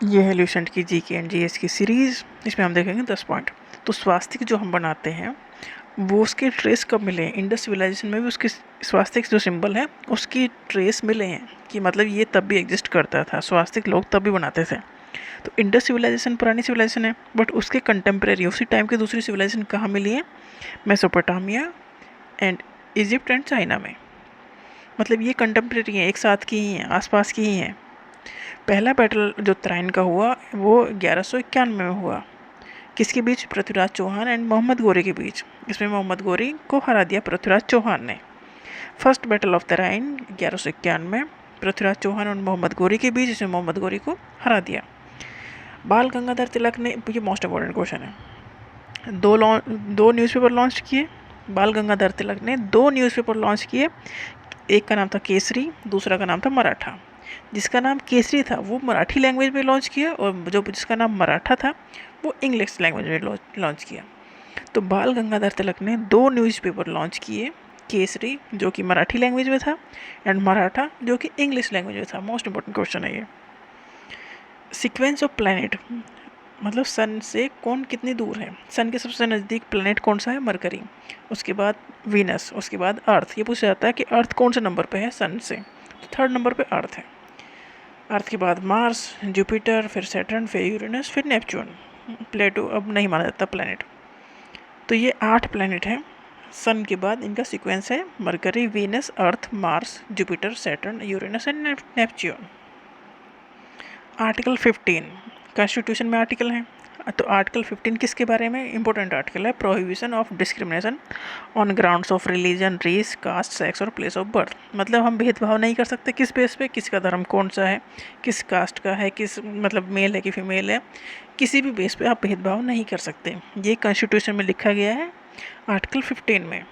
ये है ल्यूसेंट की जीके एंड जीएस की सीरीज़। इसमें हम देखेंगे 10 पॉइंट। तो स्वास्तिक जो हम बनाते हैं वो उसके ट्रेस कब मिले हैं, इंडस सिविलाइजेशन में भी उसके स्वास्तिक जो सिंबल है उसकी ट्रेस मिले हैं कि मतलब ये तब भी एग्जिस्ट करता था, स्वास्तिक लोग तब भी बनाते थे। तो इंडस सिविलाइजेशन पुरानी सिविलाइजेशन है, बट उसके कंटेम्प्रेरी उसी टाइम की दूसरी सिविलाइजेशन कहाँ मिली है, Mesopotamia and Egypt and China में। मतलब ये कंटेम्प्रेरी हैं, एक साथ की ही हैं, आसपास की ही हैं। पहला बैटल जो तराइन का हुआ वो 1191 में हुआ। किसके बीच, पृथ्वीराज चौहान एंड मोहम्मद गोरी के बीच। इसमें मोहम्मद गोरी को हरा दिया पृथ्वीराज चौहान ने। फर्स्ट बैटल ऑफ तराइन 1191 में पृथ्वीराज चौहान और मोहम्मद गोरी के बीच, इसमें मोहम्मद गोरी को हरा दिया। बाल गंगाधर तिलक ने, ये मोस्ट इम्पोर्टेंट क्वेश्चन है, दो न्यूज़पेपर लॉन्च किए। बाल गंगाधर तिलक ने दो न्यूज़पेपर लॉन्च किए। एक का नाम था केसरी, दूसरा का नाम था मराठा। जिसका नाम केसरी था वो मराठी लैंग्वेज में लॉन्च किया और जो जिसका नाम मराठा था वो इंग्लिश लैंग्वेज में लॉन्च किया। तो बाल गंगाधर तिलक ने दो न्यूज़पेपर लॉन्च किए, केसरी जो कि मराठी लैंग्वेज में था एंड मराठा जो कि इंग्लिश लैंग्वेज में था। मोस्ट इंपॉर्टेंट क्वेश्चन है ये। सीक्वेंस ऑफ प्लैनेट, मतलब सन से कौन कितनी दूर है। सन के सबसे नज़दीक प्लैनेट कौन सा है, मरकरी, उसके बाद वीनस, उसके बाद अर्थ। ये पूछा जाता है कि अर्थ कौन से नंबर पे है सन से, तो थर्ड नंबर पे अर्थ है। अर्थ के बाद मार्स, जुपिटर, फिर सैटर्न, फिर यूरेनस, फिर नेपच्यून। प्लेटो अब नहीं माना जाता प्लैनेट। तो ये 8 प्लैनेट हैं। सन के बाद इनका सीक्वेंस है Mercury, Venus, Earth, Mars, Jupiter, Saturn, Uranus and Neptune. Article 15 constitution में आर्टिकल है। तो आर्टिकल 15 किसके बारे में, इंपॉर्टेंट आर्टिकल है, prohibition of discrimination on grounds of religion, race, caste, sex और प्लेस ऑफ बर्थ। मतलब हम भेदभाव नहीं कर सकते किस बेस पे, किसका धर्म कौन सा है, किस कास्ट का है, किस मतलब मेल है कि फीमेल है, किसी भी बेस पे आप भेदभाव नहीं कर सकते। ये कॉन्स्टिट्यूशन में लिखा गया है आर्टिकल 15 में।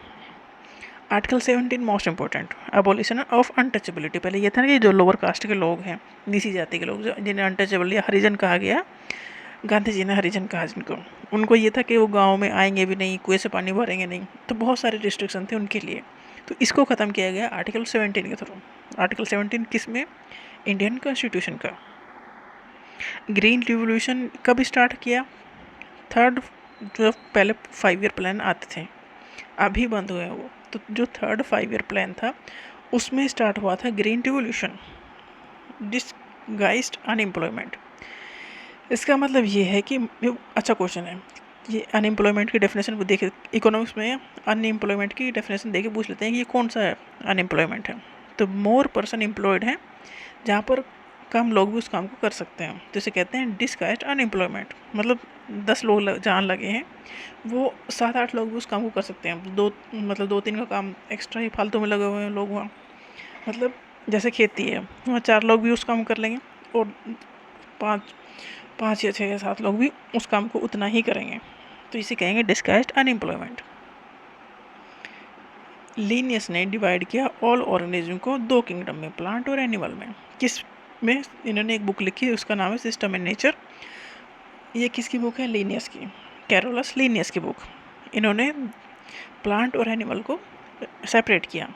Article 17 most important, abolition of untouchability. पहले ये था ना कि जो लोअर कास्ट के लोग हैं, नीची जाति के लोग, जिन्हें अनटचेबल या हरिजन कहा गया, गांधी जी ने हरिजन कहा जिनको, उनको ये था कि वो गांव में आएंगे भी नहीं, कुएं से पानी भरेंगे नहीं, तो बहुत सारे रिस्ट्रिक्शन थे उनके लिए। तो इसको ख़त्म किया गया आर्टिकल 17 के थ्रू। आर्टिकल 17 किस में, इंडियन कॉन्स्टिट्यूशन का। ग्रीन रिवोल्यूशन कब स्टार्ट किया, थर्ड, जो पहले 5 ईयर प्लान आते थे अभी बंद हुए हैं वो, तो जो थर्ड 5 ईयर प्लान था उसमें स्टार्ट हुआ था ग्रीन रिवोल्यूशन, डिसगाइज्ड अनएम्प्लॉयमेंट। इसका मतलब ये है कि अच्छा क्वेश्चन है ये, अनएम्प्लॉयमेंट की डेफिनेशन को देखे, इकोनॉमिक्स में अनएम्प्लॉयमेंट की डेफिनेशन देके पूछ लेते हैं कि ये कौन सा अनएम्प्लॉयमेंट है। तो मोर पर्सन एम्प्लॉयड है, जहाँ पर कम लोग भी उस काम को कर सकते हैं, तो इसे कहते हैं डिसगाइज्ड अनएम्प्लॉयमेंट। मतलब 10 लोग जहाँ लगे हैं वो 7-8 लोग भी उस काम को कर सकते हैं, मतलब 2-3 का काम एक्स्ट्रा ही फालतू में लगे हुए हैं लोग वहाँ। मतलब जैसे खेती है, वहाँ 4 लोग भी उस काम कर लेंगे और 5 या 6 या 7 लोग भी उस काम को उतना ही करेंगे, तो इसे कहेंगे डिस्गाइज्ड अनएम्प्लॉयमेंट। लीनियस ने डिवाइड किया ऑल ऑर्गेनिज्म को 2 किंगडम में, प्लांट और एनिमल में। किस में इन्होंने एक बुक लिखी, उसका नाम है सिस्टम एंड नेचर। ये किसकी बुक है, लीनियस की, कैरोलस लीनियस की बुक। इन्होंने प्लांट और एनिमल को सेपरेट किया।